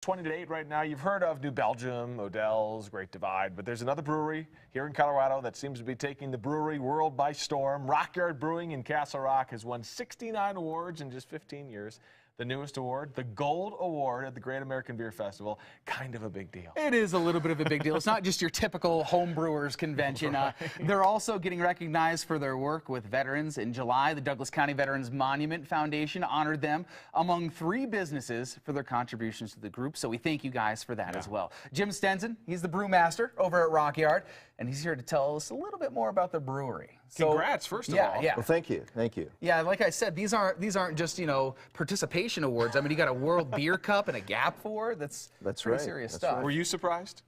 20 to 8 right now. You've heard of New Belgium, Odell's, Great Divide, but there's another brewery here in Colorado that seems to be taking the brewery world by storm. Rockyard Brewing in Castle Rock has won 69 awards in just 15 years. The newest award, the Gold Award at the Great American Beer Festival, kind of a big deal. It is a little bit of a big deal. It's not just your typical home brewers convention. Right. They're also getting recognized for their work with veterans. In July, the Douglas County Veterans Monument Foundation honored them among 3 businesses for their contributions to the group. So we thank you guys for that as well. Jim Stenson, he's the brewmaster over at Rockyard, and he's here to tell us a little bit more about the brewery. Congrats, first of all. Yeah. Well, thank you. Thank you. Yeah, like I said, these aren't just, you know, participation awards. I mean, you got a World Beer Cup and a Gap Award. That's pretty right. serious That's stuff. right. Were you surprised?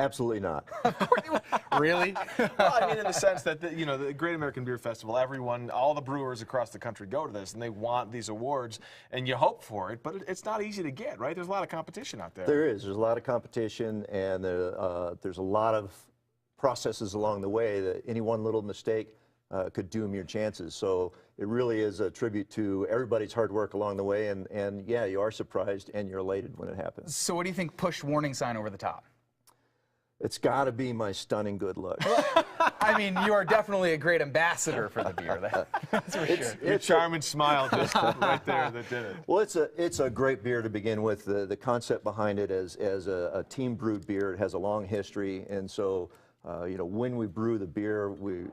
Absolutely not. Really? Well, I mean, in the sense that, the Great American Beer Festival, everyone, all the brewers across the country go to this, and they want these awards, and you hope for it, but it's not easy to get, right? There's a lot of competition out there. There is. There's a lot of competition, and there's a lot of processes along the way that any one little mistake could doom your chances. So it really is a tribute to everybody's hard work along the way, and yeah, you are surprised and you're elated when it happens. So what do you think push warning sign over the top? It's got to be my stunning good luck. I mean, you are definitely a great ambassador for the beer. That's for sure. Your charming smile just right there that did it. Well, it's a great beer to begin with. The concept behind it as a team brewed beer, it has a long history, and so when we brew the beer, we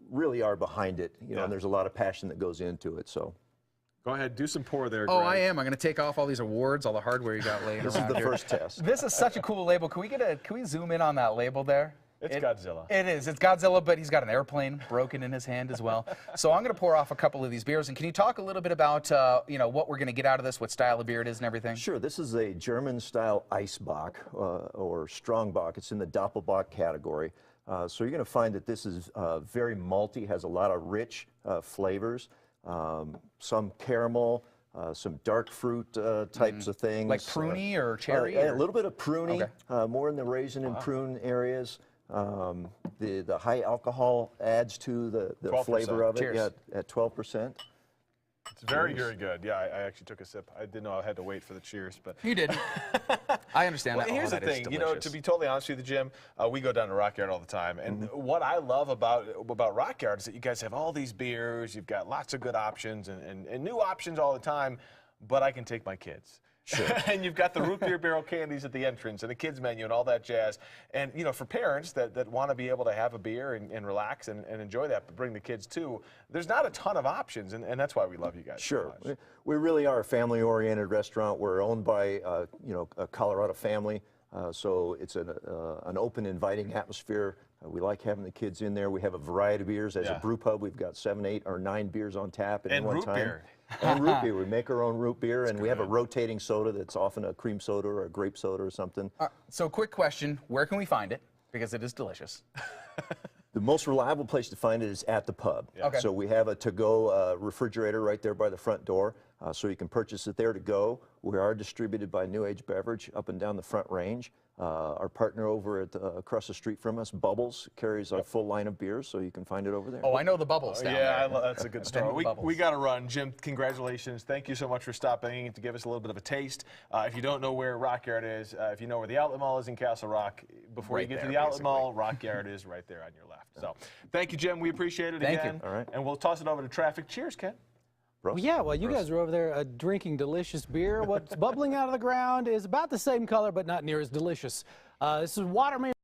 really are behind it. And there's a lot of passion that goes into it. So, go ahead, do some pour there, Oh, Greg. I am. I'm going to take off all these awards, all the hardware you got laying this around is the here. first test. This is such a cool label. Can we zoom in on that label there? It's Godzilla. It is. It's Godzilla, but he's got an airplane broken in his hand as well. So I'm going to pour off a couple of these beers. And can you talk a little bit about, what we're going to get out of this, what style of beer it is and everything? Sure. This is a German-style Eisbock or Strongbock. It's in the Doppelbock category. So you're going to find that this is very malty, has a lot of rich flavors, some caramel, some dark fruit types of things. Like pruny or cherry? A little bit of pruny, Okay. more in the raisin and prune areas. The high alcohol adds to the 12%. flavor of it. Cheers. Yeah, at 12%. It's very, very good. Yeah, I actually took a sip. I didn't know I had to wait for the cheers, but You did. I understand well, that. here's the That is thing, delicious. to be totally honest with you, Jim, we go down to Rockyard all the time, and what I love about Rockyard is that you guys have all these beers, you've got lots of good options and new options all the time, but I can take my kids. Sure. And you've got the root beer barrel candies at the entrance and the kids menu and all that jazz. And, for parents that want to be able to have a beer and relax and enjoy that, but bring the kids too, there's not a ton of options, and that's why we love you guys. Sure. So much. We really are a family-oriented restaurant. We're owned by, a Colorado family, so it's an open, inviting atmosphere. We like having the kids in there. We have a variety of beers. As a brew pub, we've got 7, 8, or 9 beers on tap at any one time. Beer. And root beer. We make our own root beer, and we have a rotating soda that's often a cream soda or a grape soda or something. So quick question, where can we find it? Because it is delicious. The most reliable place to find it is at the pub. Okay. So we have a to-go refrigerator right there by the front door, so you can purchase it there to go. We are distributed by New Age Beverage up and down the Front Range. Our partner over at across the street from us, Bubbles, carries a full line of beers, so you can find it over there. Oh, I know the Bubbles down Yeah, there. that's a good story. We got to run. Jim, congratulations. Thank you so much for stopping in to give us a little bit of a taste. If you don't know where Rockyard is, if you know where the Outlet Mall is in Castle Rock, before you get to the Outlet Mall, Rockyard is right there on your left. So thank you, Jim. We appreciate it again. Thank you. All right. And we'll toss it over to traffic. Cheers, Ken. Well, yeah, well, you guys are over there drinking delicious beer. What's bubbling out of the ground is about the same color, but not near as delicious. This is watermelon.